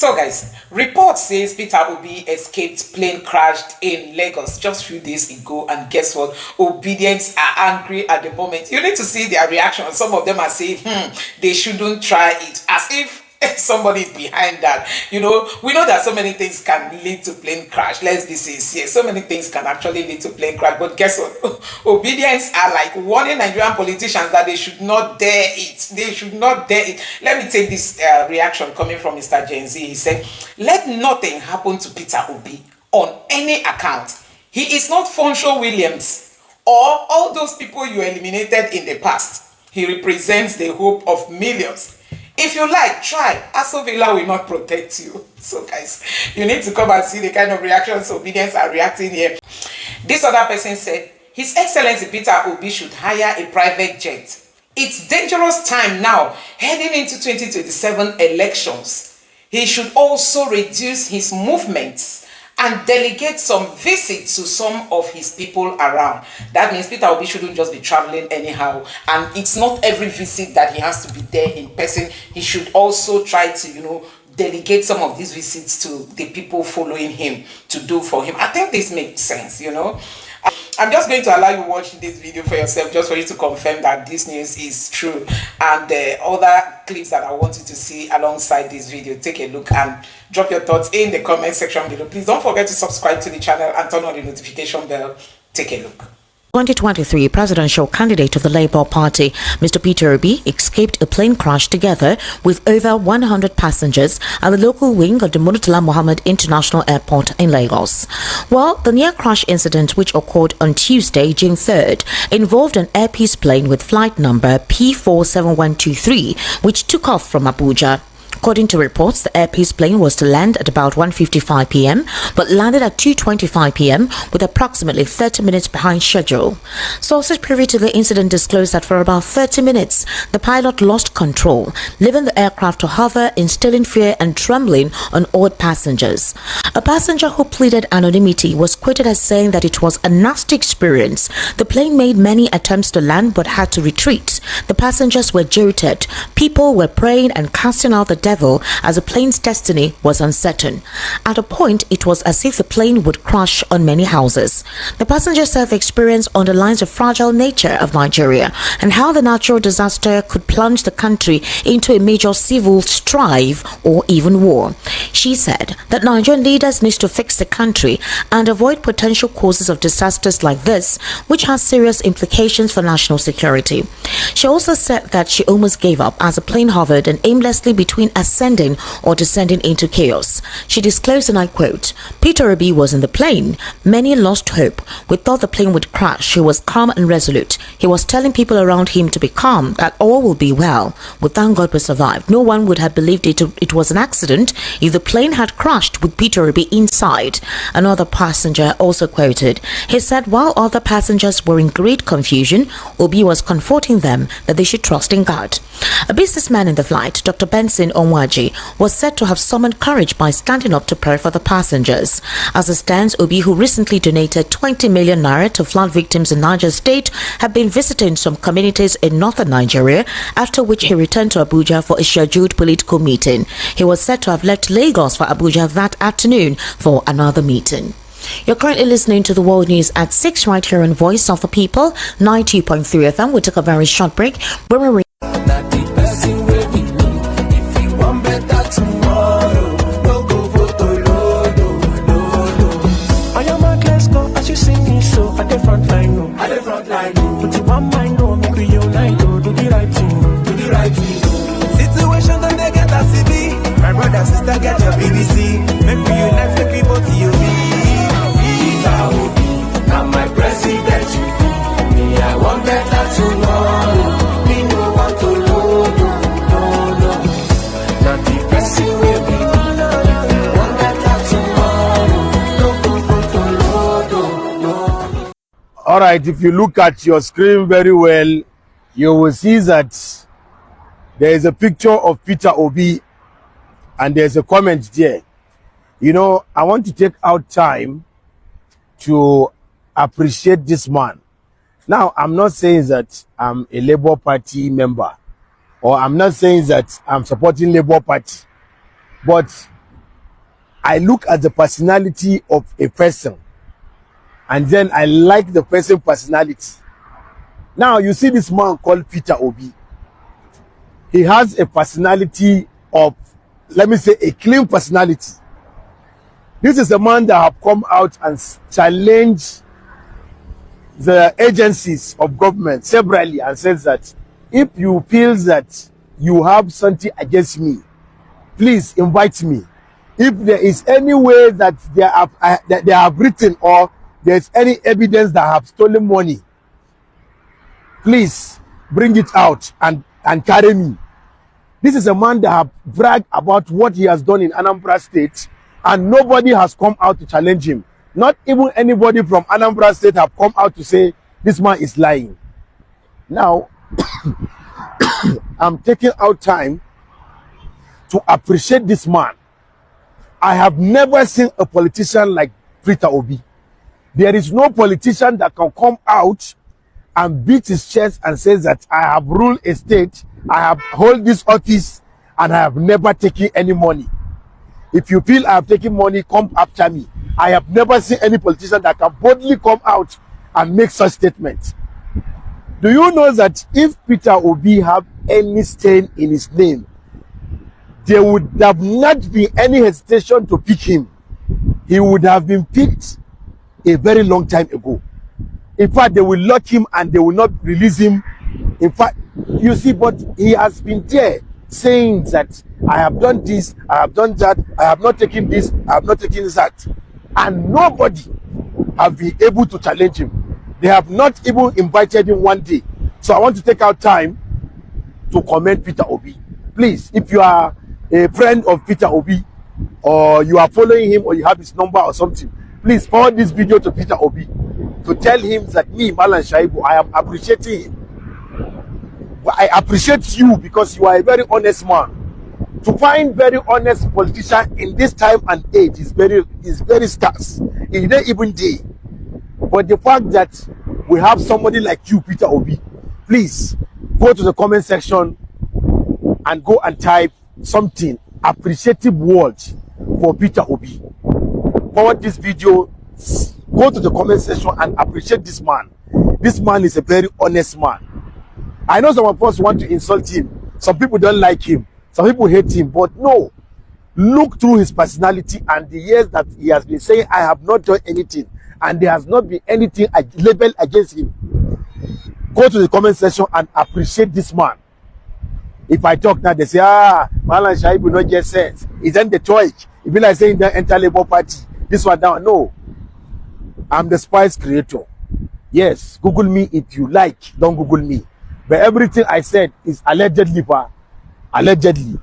So guys, report says Peter Obi escaped plane crashed in Lagos just a few days ago, and guess what? Obedience are angry at the moment. You need to see their reaction. Some of them are saying, they shouldn't try it, as if somebody is behind that. You know, we know that so many things can lead to plane crash. Let's be sincere. So many things can actually lead to plane crash. But guess what? Obedience are like warning Nigerian politicians that they should not dare it. They should not dare it. Let me take this reaction coming from Mr. Gen Z. He said, let nothing happen to Peter Obi on any account. He is not Funsho Williams or all those people you eliminated in the past. He represents the hope of millions. If you like, try. Aso Villa will not protect you. So guys, you need to come and see the kind of reactions Obedience are reacting here. This other person said, His Excellency Peter Obi should hire a private jet. It's dangerous time now, heading into 2027 elections. He should also reduce his movements and delegate some visits to some of his people around. That means Peter Obi shouldn't just be traveling anyhow. And it's not every visit that he has to be there in person. He should also try to, delegate some of these visits to the people following him to do for him. I think this makes sense, I'm just going to allow you to watch this video for yourself, just for you to confirm that this news is true. And the other clips that I want you to see alongside this video, take a look and drop your thoughts in the comment section below. Please don't forget to subscribe to the channel and turn on the notification bell. Take a look. 2023 presidential candidate of the Labour Party, Mr. Peter Obi, escaped a plane crash together with over 100 passengers at the local wing of the Murtala Mohammed International Airport in Lagos. Well, the near-crash incident, which occurred on Tuesday, June 3rd, involved an Air Peace plane with flight number P47123, which took off from Abuja. According to reports, the Air Peace plane was to land at about 1:55 p.m. but landed at 2:25 p.m. with approximately 30 minutes behind schedule. Sources privy to the incident disclosed that for about 30 minutes, the pilot lost control, leaving the aircraft to hover, instilling fear and trembling on all passengers. A passenger who pleaded anonymity was quoted as saying that it was a nasty experience. The plane made many attempts to land but had to retreat. The passengers were jolted. People were praying and casting out the devil as the plane's destiny was uncertain. At a point, it was as if the plane would crash on many houses. The passenger self-experience underlines the fragile nature of Nigeria and how the natural disaster could plunge the country into a major civil strife or even war. She said that Nigerian leaders need to fix the country and avoid potential causes of disasters like this, which has serious implications for national security. She also said that she almost gave up as the plane hovered and aimlessly between ascending or descending into chaos. She disclosed, and I quote, Peter Obi was in the plane. Many lost hope. We thought the plane would crash. He was calm and resolute. He was telling people around him to be calm, that all will be well. We thank God we survived. No one would have believed it was an accident if the plane had crashed with Peter Obi inside. Another passenger also quoted. He said while other passengers were in great confusion, Obi was comforting them that they should trust in God. A businessman in the flight, Dr. Benson Onwaji, was said to have summoned courage by standing up to pray for the passengers. As it stands, Obi, who recently donated 20 million naira to flood victims in Niger State, had been visiting some communities in northern Nigeria, after which he returned to Abuja for a scheduled political meeting. He was said to have left Lagos for Abuja that afternoon for another meeting. You're currently listening to the World News at 6 right here on Voice of the People, 90.3 FM. We'll take a very short break. When we situation don't they get a CB. My brother, sister, get your BBC. Make me unite, make people to you. Peter Obi, now my president. Me, I want better tomorrow. Me no want to load, no. Not the person will be. If you want better tomorrow, no. All right, if you look at your screen very well, you will see that there is a picture of Peter Obi and there's a comment there. I want to take out time to appreciate this man. Now, I'm not saying that I'm a Labour Party member, or I'm not saying that I'm supporting Labour Party, but I look at the personality of a person, and then I like the person's personality. Now, you see this man called Peter Obi. He has a personality of, let me say, a clean personality. This is a man that have come out and challenged the agencies of government severally and says that if you feel that you have something against me, please invite me. If there is any way that they have written or there's any evidence that have stolen money, please bring it out and carry me. This is a man that have bragged about what he has done in Anambra State, and nobody has come out to challenge him. Not even anybody from Anambra State have come out to say this man is lying. Now, I'm taking out time to appreciate this man. I have never seen a politician like Peter Obi. There is no politician that can come out and beat his chest and says that I have ruled a state, I have held this office, and I have never taken any money. If you feel I have taken money, come after me. I have never seen any politician that can boldly come out and make such statements. Do you know that if Peter Obi have any stain in his name, there would have not been any hesitation to pick him. He would have been picked a very long time ago. In fact, they will lock him and they will not release him. In fact, you see, but he has been there saying that I have done this, I have done that, I have not taken this, I have not taken that. And nobody have been able to challenge him. They have not even invited him one day. So I want to take out time to commend Peter Obi. Please, if you are a friend of Peter Obi, or you are following him, or you have his number or something, please forward this video to Peter Obi to tell him that me, Malan Shaibu, I am appreciating him. I appreciate you because you are a very honest man. To find very honest politician in this time and age is very scarce. It's not even day. But the fact that we have somebody like you, Peter Obi, please go to the comment section and go and type something appreciative words for Peter Obi. Forward this video, go to the comment section and appreciate this man. This man is a very honest man. I know some of us want to insult him. Some people don't like him. Some people hate him. But no, look through his personality and the years that he has been saying, I have not done anything. And there has not been anything labeled against him. Go to the comment section and appreciate this man. If I talk now, they say, Malan Shaibu not get sense. It's in the choice. It be like saying the enter Labour Party. This one down. No. I'm the spice creator. Yes, Google me if you like. Don't Google me. But everything I said is allegedly, allegedly.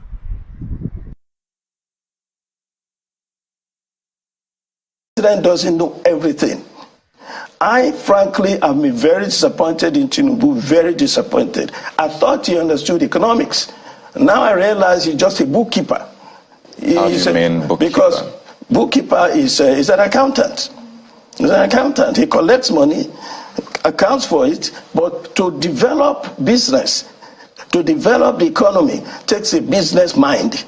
The president doesn't know everything. I frankly have been very disappointed in Tinubu, very disappointed. I thought he understood economics. Now I realize he's just a bookkeeper. How do you mean bookkeeper? Because bookkeeper is an accountant. He's an accountant. He collects money, accounts for it, but to develop business, to develop the economy, takes a business mind.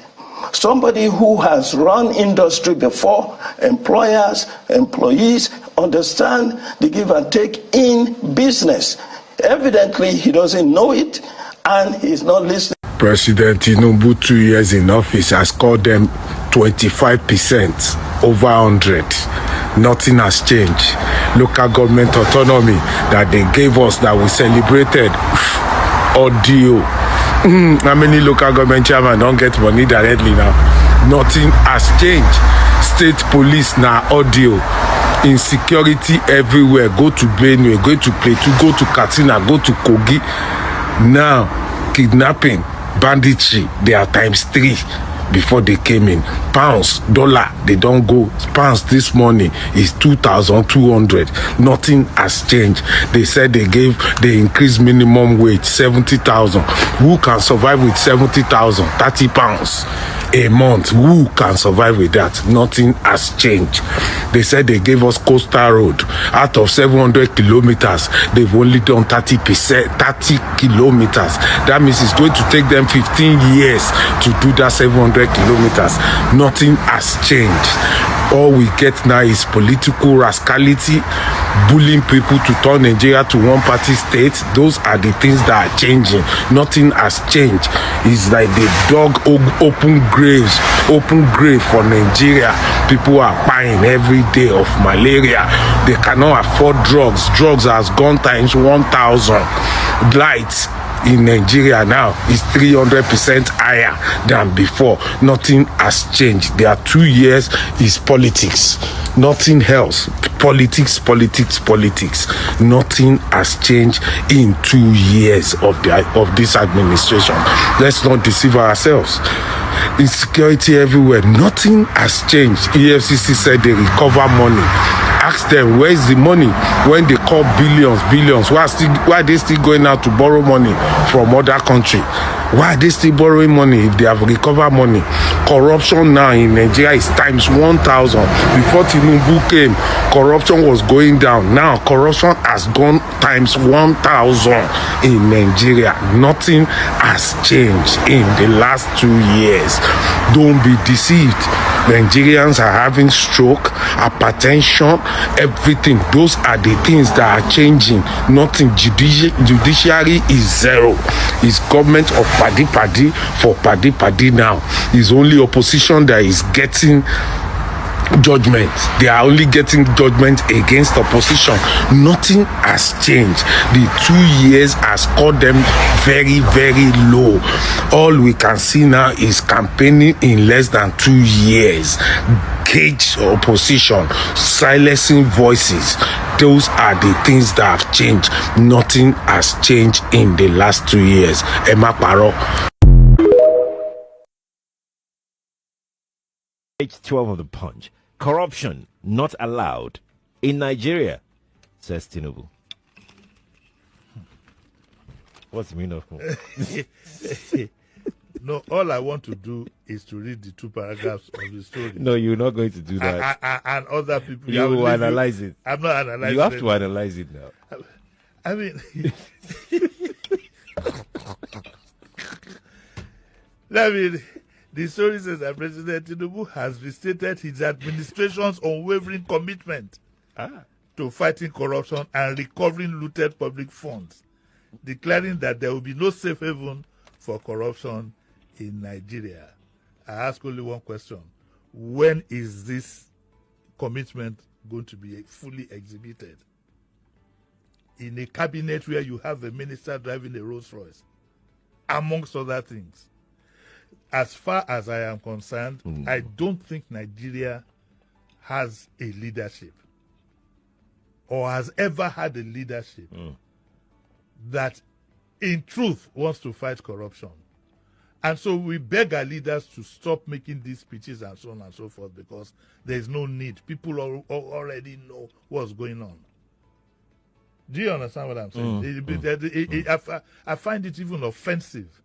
Somebody who has run industry before, employers, employees, understand the give and take in business. Evidently, he doesn't know it, and he's not listening. President Tinubu, 2 years in office, has called them 25% over 100. Nothing has changed. Local government autonomy that they gave us, that we celebrated, audio. How many local government chairmen don't get money directly now? Nothing has changed. State police now audio. Insecurity everywhere. Go to Benue, go to Plateau, go to Katsina, go to Kogi. Now, kidnapping, banditry, they are ×3 before they came in. Pounds, dollar, they don't go. Pounds this morning is 2,200. Nothing has changed. They said they increased minimum wage 70,000. Who can survive with 70,000? 30 pounds a month. Who can survive with that? Nothing has changed. They said they gave us coastal road. Out of 700 kilometers, they've only done 30 kilometers. That means it's going to take them 15 years to do that 700 300 kilometers. Nothing has changed. All we get now is political rascality, bullying people to turn Nigeria to one-party state. Those are the things that are changing. Nothing has changed. It's like they dug open grave for Nigeria. People are dying every day of malaria. They cannot afford drugs. Drugs has gone times 1,000. Lights in Nigeria now is 300% higher than before. Nothing has changed. There are 2 years is politics. Nothing else. Politics. Nothing has changed in 2 years of this administration. Let's not deceive ourselves. Insecurity everywhere. Nothing has changed. EFCC said they recover money. Ask them, where's the money when they call billions? Why are they still going out to borrow money from other countries? Why are they still borrowing money if they have recovered money? Corruption now in Nigeria is times 1,000. Before Tinubu came, corruption was going down. Now corruption has gone times 1,000 in Nigeria. Nothing has changed in the last 2 years. Don't be deceived. Nigerians are having stroke, hypertension, everything. Those are the things that are changing. Nothing. Judiciary is zero. It's government of paddy for paddy now. It's only opposition that is getting judgment. They are only getting judgment against opposition. Nothing has changed. The 2 years has caught them very, very low. All we can see now is campaigning in less than 2 years. Cage opposition, silencing voices. Those are the things that have changed. Nothing has changed in the last 2 years. Emma Paro. Page 12 of the Punch. Corruption not allowed in Nigeria, says Tinubu. What's the meaning of No, all I want to do is to read the 2 paragraphs of the story. No, you're not going to do that. And other people. You will analyze it. I'm not analyzing it. You have to analyze it now. I mean, the story says that President Tinubu has restated his administration's unwavering commitment to fighting corruption and recovering looted public funds, declaring that there will be no safe haven for corruption in Nigeria. I ask only one question. When is this commitment going to be fully exhibited? In a cabinet where you have a minister driving a Rolls Royce, amongst other things. As far as I am concerned, I don't think Nigeria has a leadership or has ever had a leadership that in truth wants to fight corruption. And so we beg our leaders to stop making these speeches and so on and so forth because there is no need. People already know what's going on. Do you understand what I'm saying? I find it even offensive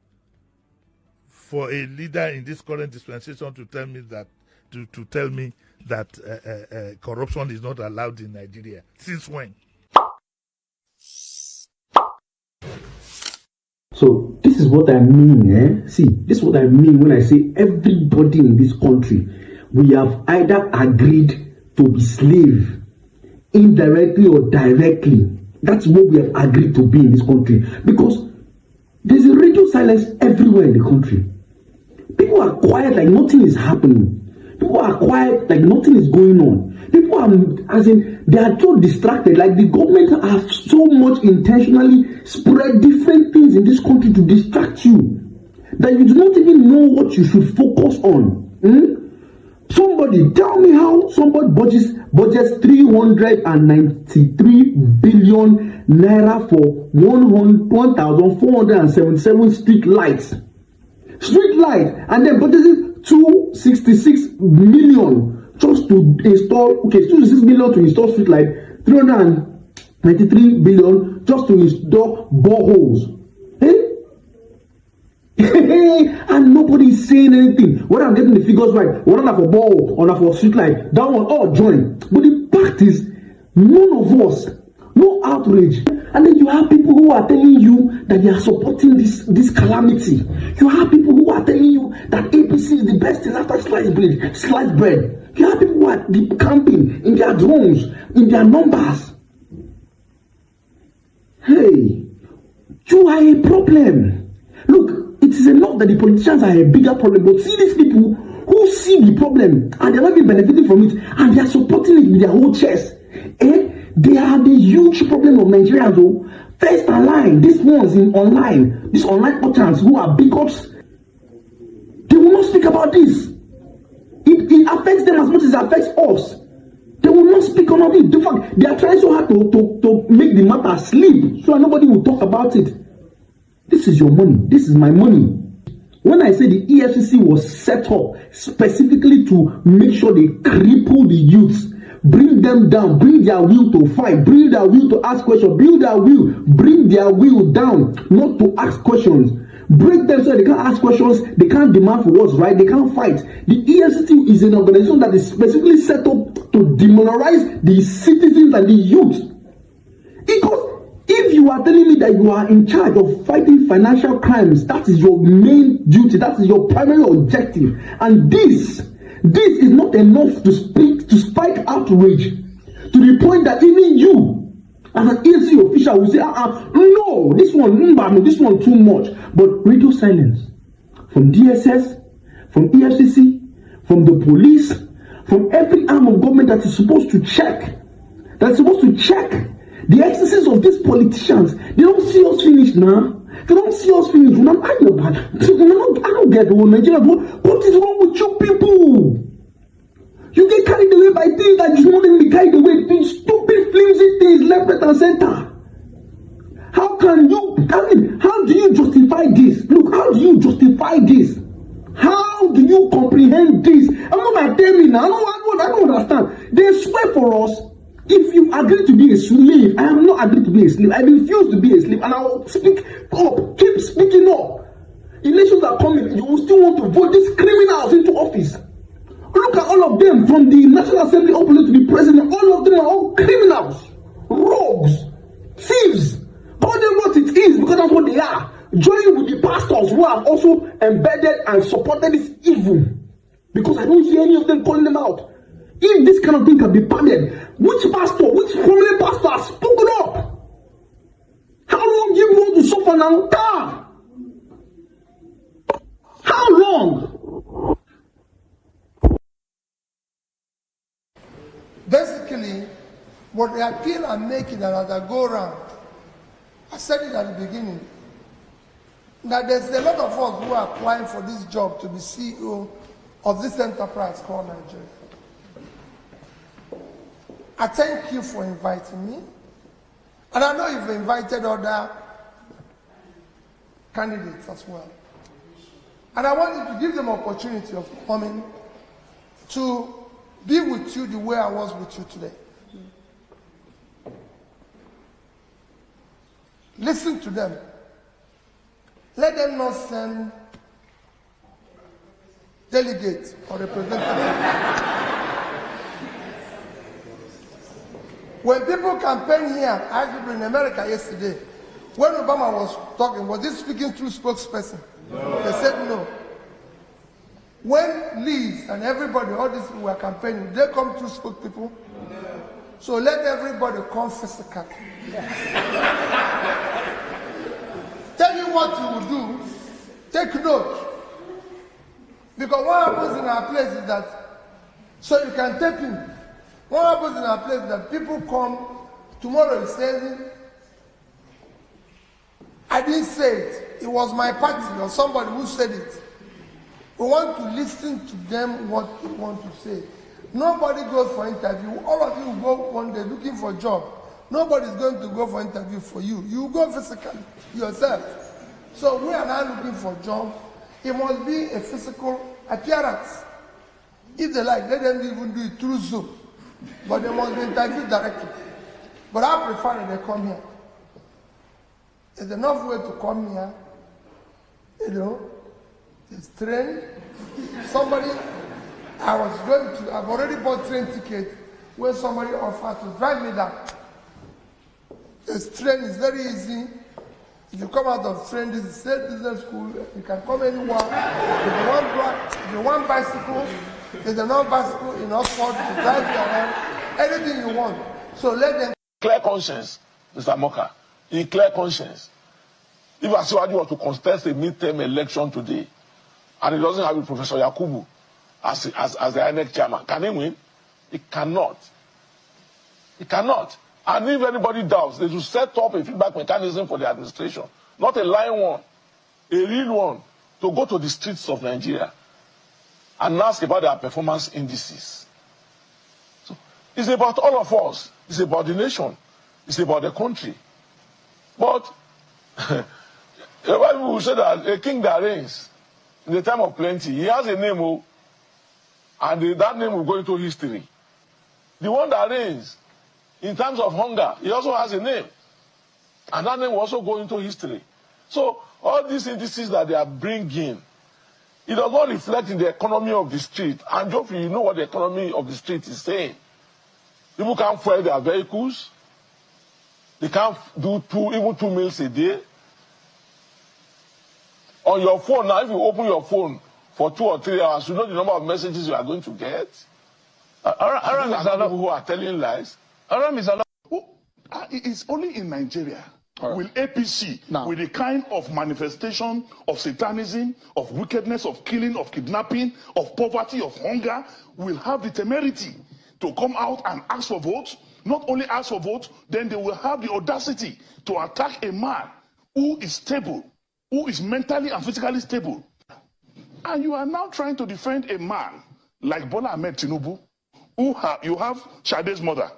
for a leader in this current dispensation to tell me that corruption is not allowed in Nigeria. Since when? So this is what I mean. See, this is what I mean when I say everybody in this country, we have either agreed to be slave, indirectly or directly. That's what we have agreed to be in this country. Because there's a radio silence everywhere in the country. People are quiet like nothing is happening. People are quiet like nothing is going on. People are, they are so distracted. Like the government have so much intentionally spread different things in this country to distract you that you do not even know what you should focus on. Somebody tell me how somebody budgets 393 billion naira for 1,477 street lights, and then budgeted 266 million just to install. 266 million to install street light, 393 billion just to install boreholes. And nobody is saying anything. Whether I'm getting the figures right, whether I'm for borehole or not for street light, that one all join. But the fact is, none of us No outrage. And then you have people who are telling you that they are supporting this calamity. You have people who are telling you that APC is the best thing after sliced bread. You have people who are deep camping in their drones, in their numbers. Hey, you are a problem. Look, it is enough that the politicians are a bigger problem, but see these people who see the problem and they're not even benefiting from it, and they are supporting it with their whole chest. They are the huge problem of Nigeria, though. First line, these ones these online portals who are bigots, they will not speak about this. It affects them as much as it affects us. They will not speak on it. In fact, they are trying so hard to make the matter sleep so nobody will talk about it. This is your money. This is my money. When I say the EFCC was set up specifically to make sure they cripple the youths, bring them down, bring their will to fight, bring their will to ask questions, bring their will down, not to ask questions. Break them so they can't ask questions, they can't demand for what's right, they can't fight. The EFCC is an organization that is specifically set up to demoralize the citizens and the youth. Because if you are telling me that you are in charge of fighting financial crimes, that is your main duty, that is your primary objective, and this is not enough to spike outrage to the point that even you, as an EFCC official, will say, no, this one too much. But radio silence from DSS, from EFCC, from the police, from every arm of government that is supposed to check the excesses of these politicians. They don't see us finish now. They don't see us finish. I don't get the whole Nigeria. What is wrong with you people? You get carried away by things that you shouldn't be carried away. These stupid, flimsy things left, right, and center. How do you justify this? Look, how do you justify this? How do you comprehend this? I'm not telling now. I don't understand. They swear for us. If you agree to be a slave, I am not agreed to be a slave. I refuse to be a slave, and I will speak up, keep speaking up. Elections are coming. You will still want to vote these criminals into office. Look at all of them, from the National Assembly up to the president. All of them are all criminals, rogues, thieves. Call them what it is, because that's what they are. Join with the pastors who have also embedded and supported this evil. Because I don't hear any of them calling them out. If this kind of thing can be pardoned, which prominent pastor has spoken up? How long do you want to suffer now? God! How long? Basically, what the appeal I'm making, and as I go around, I said it at the beginning, that there's a lot of us who are applying for this job to be CEO of this enterprise called Nigeria. I thank you for inviting me, and I know you've invited other candidates as well. And I want you to give them opportunity of coming to be with you the way I was with you today. Listen to them. Let them not send delegates or representatives. When people campaign here, I asked people in America yesterday, when Obama was talking, was he speaking through spokesperson? No. They said no. When Liz and everybody, all these people were campaigning, they come through spokespeople? No. So let everybody come physically. Tell you what you will do, take note. Because what happens in our place is that, so you can tape him. What happens in our place is that people come, tomorrow he says, I didn't say it, it was my party or somebody who said it. We want to listen to them what they want to say. Nobody goes for interview. All of you go one day looking for a job. Nobody's going to go for interview for you. You go physically yourself. So we are now looking for a job. It must be a physical appearance. If they like, let them even do it through Zoom. But they must be interviewed directly. But I prefer that they come here. There's enough way to come here. You know, it's train. Somebody, I've already bought train ticket where somebody offered to drive me down. train is very easy. If you come out of train, this is state business school. You can come anywhere. If you want bicycle, there's enough bicycle in Oxford to drive you around. Anything you want. So let them clear conscience, Mr. Moka. In clear conscience. If Asiwaju was to contest a midterm election today, and he doesn't have Professor Yakubu as the INEC chairman, can he win? He cannot. He cannot. And if anybody doubts, they should set up a feedback mechanism for the administration, not a lying one, a real one, to go to the streets of Nigeria and ask about their performance indices. So it's about all of us. It's about the nation. It's about the country. But the Bible will say that a king that reigns in the time of plenty, he has a name, and that name will go into history. The one that reigns in terms of hunger, he also has a name. And that name will also go into history. So all these indices that they are bringing, it does not reflect in the economy of the street. And Geoffrey, you know what the economy of the street is saying. People can't fuel their vehicles. They can't do even two meals a day. On your phone now, if you open your phone for 2 or 3 hours, you know the number of messages you are going to get. People who are telling lies. It's only in Nigeria. Will APC, with the kind of manifestation of satanism, of wickedness, of killing, of kidnapping, of poverty, of hunger, will have the temerity to come out and ask for votes? Not only ask for votes, then they will have the audacity to attack a man who is stable, who is mentally and physically stable. And you are now trying to defend a man like Bola Ahmed Tinubu, you have Sade's mother,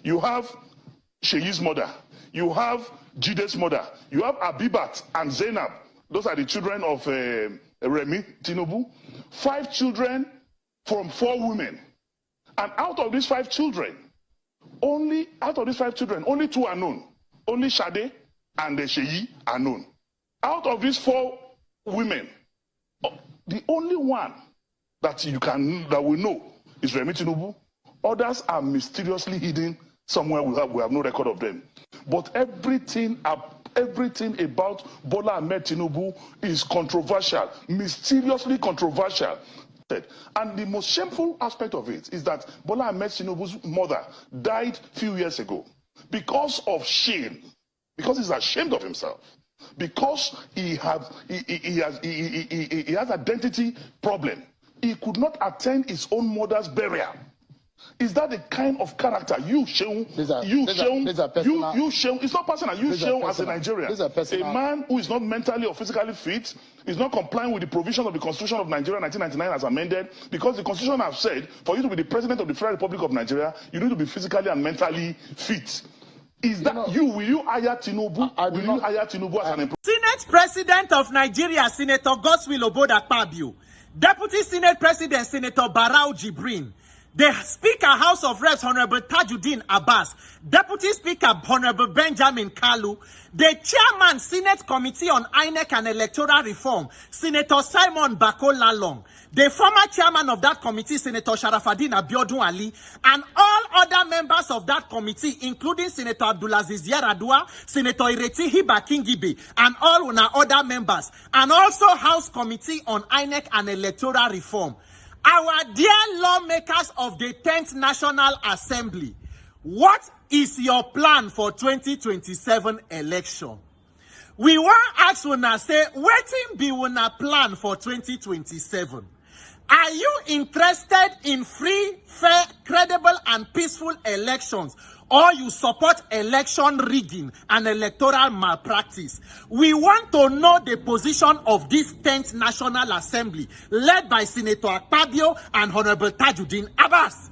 you have Sheyi's mother, you have Jide's mother, you have Abibat and Zainab. Those are the children of Remi Tinubu. 5 children from 4 women. And out of these 5 children, only 2 are known. Only Sade and Sheyi are known. Out of these 4 women, the only one that we know is Remi Tinubu. Others are mysteriously hidden somewhere. We have no record of them. But everything about Bola Ahmed Tinubu is controversial, mysteriously controversial. And the most shameful aspect of it is that Bola Ahmed Tinubu's mother died a few years ago because of shame, because he's ashamed of himself, because he has identity problem. He could not attend his own mother's burial. Is that the kind of character you show? It's not personal. You show as a Nigerian, a man who is not mentally or physically fit, is not complying with the provisions of the Constitution of Nigeria 1999 as amended, because the Constitution has said for you to be the president of the Federal Republic of Nigeria, you need to be physically and mentally fit. Is that will you hire Tinubu? Will you hire Tinubu as an employee? Senate President of Nigeria, Senator Godswill Oboda-Akpabio, Deputy Senate President, Senator Barau Jibrin, the Speaker, House of Reps, Honorable Tajuddin Abbas, Deputy Speaker, Honorable Benjamin Kalu, the Chairman, Senate Committee on INEC and Electoral Reform, Senator Simon Bako Lalong, the former Chairman of that committee, Senator Sharafaddin Abiodun Ali, and all other members of that committee, including Senator Abdulaziz Yaradua, Senator Ireti Hiba Kingibe, and all other members, and also House Committee on INEC and Electoral Reform. Our dear lawmakers of the 10th National Assembly, what is your plan for 2027 election? We want to ask una say, wetin be una plan for 2027? Are you interested in free, fair, credible, and peaceful elections, or you support election rigging and electoral malpractice? We want to know the position of this 10th National Assembly, led by Senator Akpabio and Honorable Tajuddin Abbas.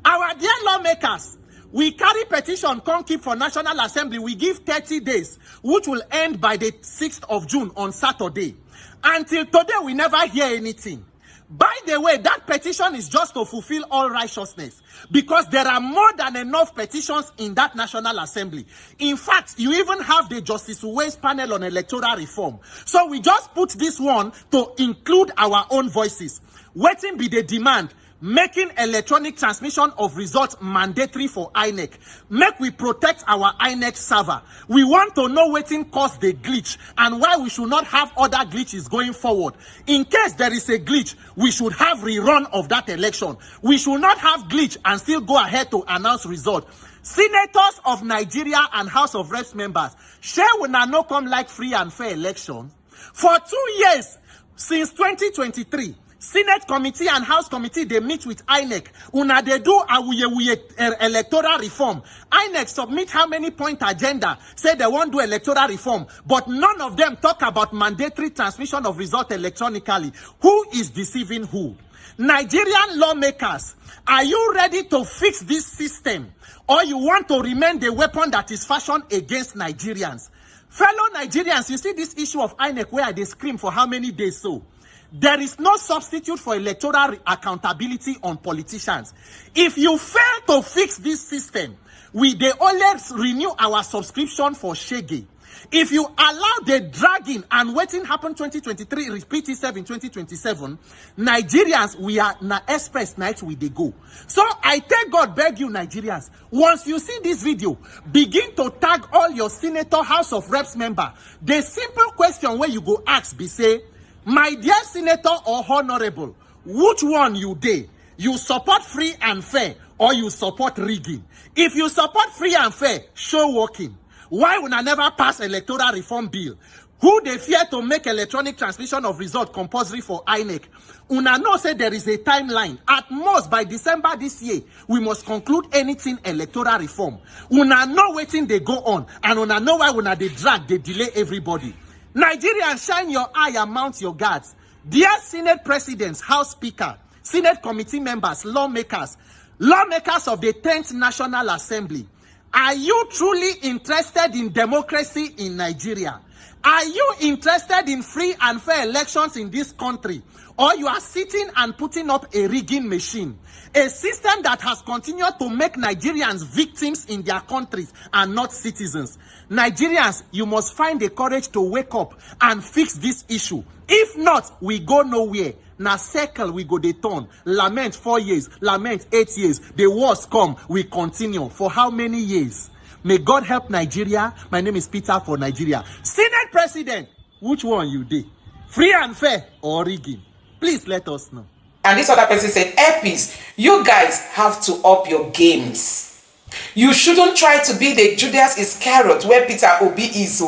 Our dear lawmakers, we carry petition come keep for National Assembly. We give 30 days, which will end by the 6th of June on Saturday. Until today, we never hear anything. By the way, that petition is just to fulfill all righteousness, because there are more than enough petitions in that National Assembly. In fact, you even have the Justice Uwe's panel on electoral reform. So we just put this one to include our own voices. Waiting be the demand. making electronic transmission of results mandatory for INEC. Make we protect our INEC server. We want to know wetin cause the glitch and why we should not have other glitches going forward. In case there is a glitch, we should have rerun of that election. We should not have glitch and still go ahead to announce result. Senators of Nigeria and House of Reps members, share una no come like free and fair election. For 2 years, since 2023, Senate committee and House committee, they meet with INEC. Una they do a electoral reform. INEC submit how many point agenda, say they won't do electoral reform, but none of them talk about mandatory transmission of result electronically. Who is deceiving who? Nigerian lawmakers, are you ready to fix this system? Or you want to remain the weapon that is fashioned against Nigerians? Fellow Nigerians, you see this issue of INEC where they scream for how many days so? There is no substitute for electoral accountability on politicians. If you fail to fix this system, we dey always renew our subscription for Shege. If you allow the dragging and waiting happen 2023, repeat itself in 2027, Nigerians, we are na express night we dey go. So I thank God, beg you Nigerians, once you see this video, begin to tag all your senator, House of Reps member. The simple question where you go ask be say, my dear senator or honorable, which one you dey? You support free and fair or you support rigging? If you support free and fair, show working. Why would I never pass electoral reform bill? Who they fear to make electronic transmission of result compulsory for INEC? Una know say there is a timeline. At most by December this year, we must conclude anything electoral reform. Una know waiting they go on, and una know why una they drag, they delay everybody. Nigerians, shine your eye and mount your guards. Dear Senate Presidents, House Speaker, Senate Committee members, lawmakers of the 10th National Assembly, are you truly interested in democracy in Nigeria? Are you interested in free and fair elections in this country? Or you are sitting and putting up a rigging machine? A system that has continued to make Nigerians victims in their countries and not citizens. Nigerians, you must find the courage to wake up and fix this issue. If not, we go nowhere. Na circle we go dey turn. Lament 4 years, lament 8 years. The worst come, we continue. For how many years? May God help Nigeria. My name is Peter for Nigeria. Senate President, which one you dey? Free and fair or rigging? Please let us know. And this other person said, Epis, you guys have to up your games. You shouldn't try to be the Judas Iscariot where Peter Obi is.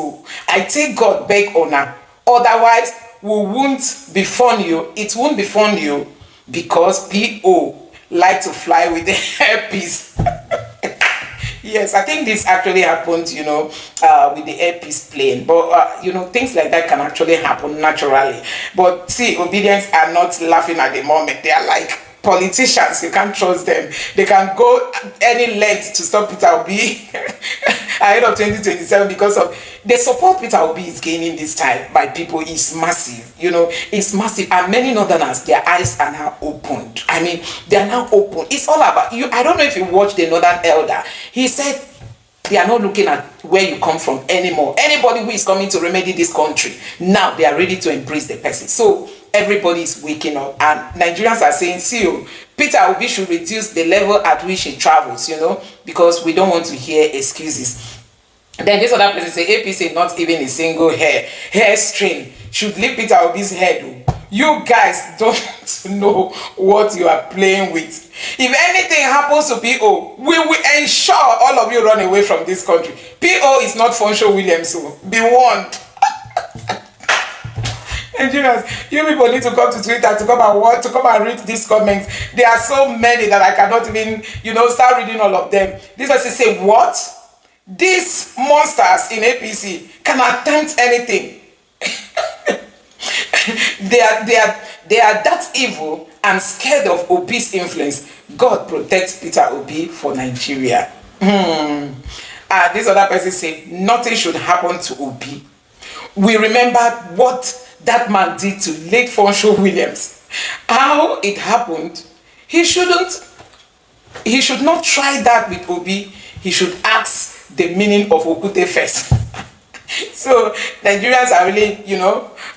I take God beg honor. Otherwise, we won't be fun you. It won't be fun you because PO like to fly with the Epis. Yes, I think this actually happened, with the Airpeace plane. But, things like that can actually happen naturally. But see, obedience are not laughing at the moment. They are like politicians. You can't trust them. They can go any length to stop Peter Obi ahead of 2027 because of the support Peter Obi is gaining this time by people is massive. It's massive. And many Northerners, their eyes are now opened. I mean, they are now open. It's all about you. I don't know if you watched the Northern Elder. He said they are not looking at where you come from anymore. Anybody who is coming to remedy this country, now they are ready to embrace the person. So everybody is waking up. And Nigerians are saying, see, Peter Obi should reduce the level at which he travels, because we don't want to hear excuses. Then this other person say, APC not even a single hair string should leave Peter Obi's head. You guys don't know what you are playing with. If anything happens to PO, we will ensure all of you run away from this country. PO is not Fonsho Williams, so be warned. Nigerians, you people need to come to Twitter to come and read these comments. There are so many that I cannot even, start reading all of them. This person say, what? These monsters in APC can attempt anything. They are that evil and scared of Obi's influence. God protects Peter Obi for Nigeria. This other person say, nothing should happen to Obi. We remember what that man did to late Fonsho Williams. How it happened. He should not try that with Obi. He should ask the meaning of Okute first. So Nigerians are really,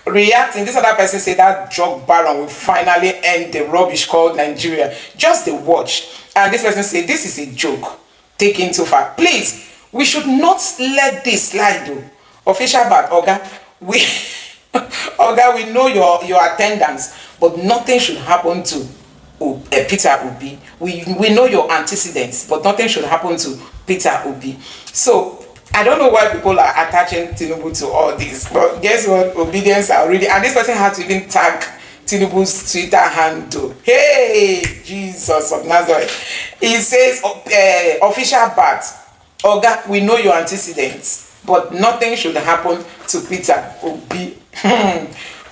reacting. This other person said that drug baron will finally end the rubbish called Nigeria. Just the watch. And this person said this is a joke. Taken too far. Please, we should not let this slide though. Official bad, Oga. Oga, we know your attendance, but nothing should happen to Peter Obi. We know your antecedents, but nothing should happen to Peter Obi. So I don't know why people are attaching Tinubu to all this, but guess what? Obedience are already, and this person had to even tag Tinubu's Twitter handle. Hey, Jesus of Nazareth. He says, official bat, Oga, we know your antecedents, but nothing should happen to Peter Obi.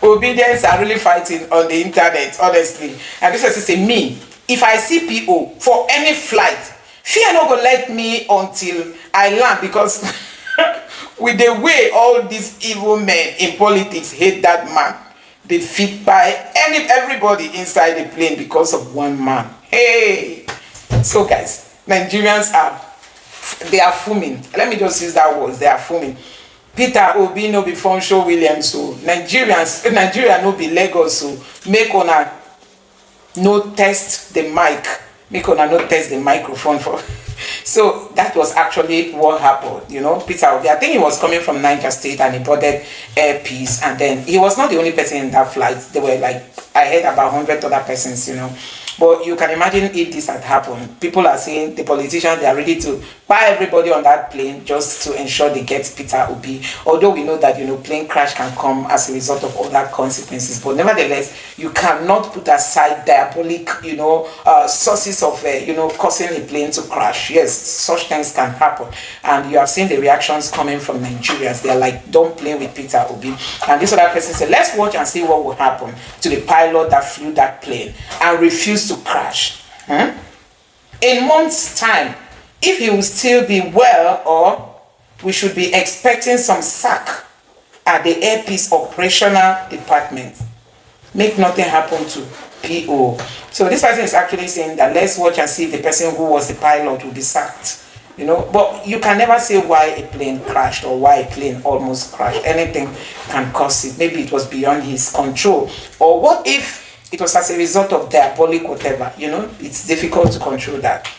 Obedience are really fighting on the internet, honestly. And this person say, me, if I see PO for any flight, fear not gonna let me until I land, because with the way all these evil men in politics hate that man, they fit by everybody inside the plane because of one man. Hey, so guys, Nigerians they are fuming. Let me just use that word. They are fuming. Peter Obi no be Fonsho Williams, so Nigeria no be Lagos, so make una no test the mic. Make una no test the microphone for. So that was actually what happened. Peter Obi, I think he was coming from Niger State and he boarded Airpeace, and then he was not the only person in that flight. There were I heard about 100 other persons, But you can imagine if this had happened. People are saying the politicians, they are ready to buy everybody on that plane just to ensure they get Peter Obi. Although we know that, plane crash can come as a result of all that consequences. But nevertheless, you cannot put aside diabolic, sources of, causing a plane to crash. Yes, such things can happen. And you have seen the reactions coming from Nigerians. They're like, don't play with Peter Obi. And this other person said, let's watch and see what will happen to the pilot that flew that plane and refused to crash. In months' time, if he will still be well, or we should be expecting some sack at the Airpeace operational department. Make nothing happen to PO. So this person is actually saying that let's watch and see if the person who was the pilot will be sacked. But you can never say why a plane crashed or why a plane almost crashed. Anything can cause it. Maybe it was beyond his control. Or what if it was as a result of diabolic whatever? It's difficult to control that.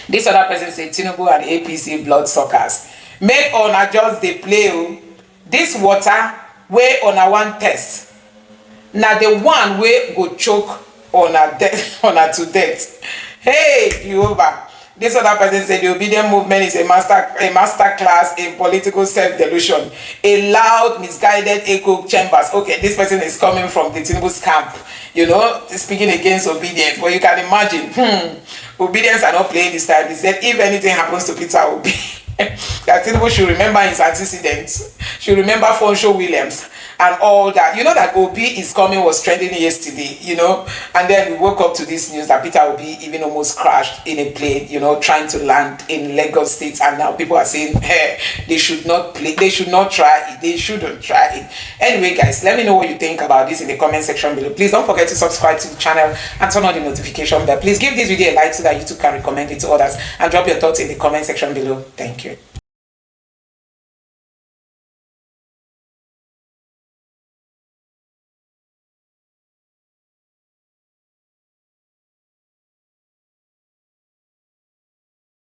This other person said Tinubu and APC bloodsuckers. Make una just the play. This water where una one test. Now the one way go choke on a to death. Hey, Jehovah. This other person said the obedient movement is a master class in political self-delusion. A loud, misguided echo chambers. Okay, this person is coming from the Tinubu's camp, speaking against obedience. But you can imagine, obedience are not playing this time. He said if anything happens to Peter Obi, that Tinubu should remember his antecedents, should remember Fonsho Williams and all that. That Obi is coming was trending yesterday, and then we woke up to this news that Peter Obi even almost crashed in a plane, trying to land in Lagos State, and now people are saying, hey, they should not try it, they shouldn't try it. Anyway, guys, let me know what you think about this in the comment section below. Please don't forget to subscribe to the channel and turn on the notification bell. Please give this video a like so that YouTube can recommend it to others, and drop your thoughts in the comment section below. Thank you.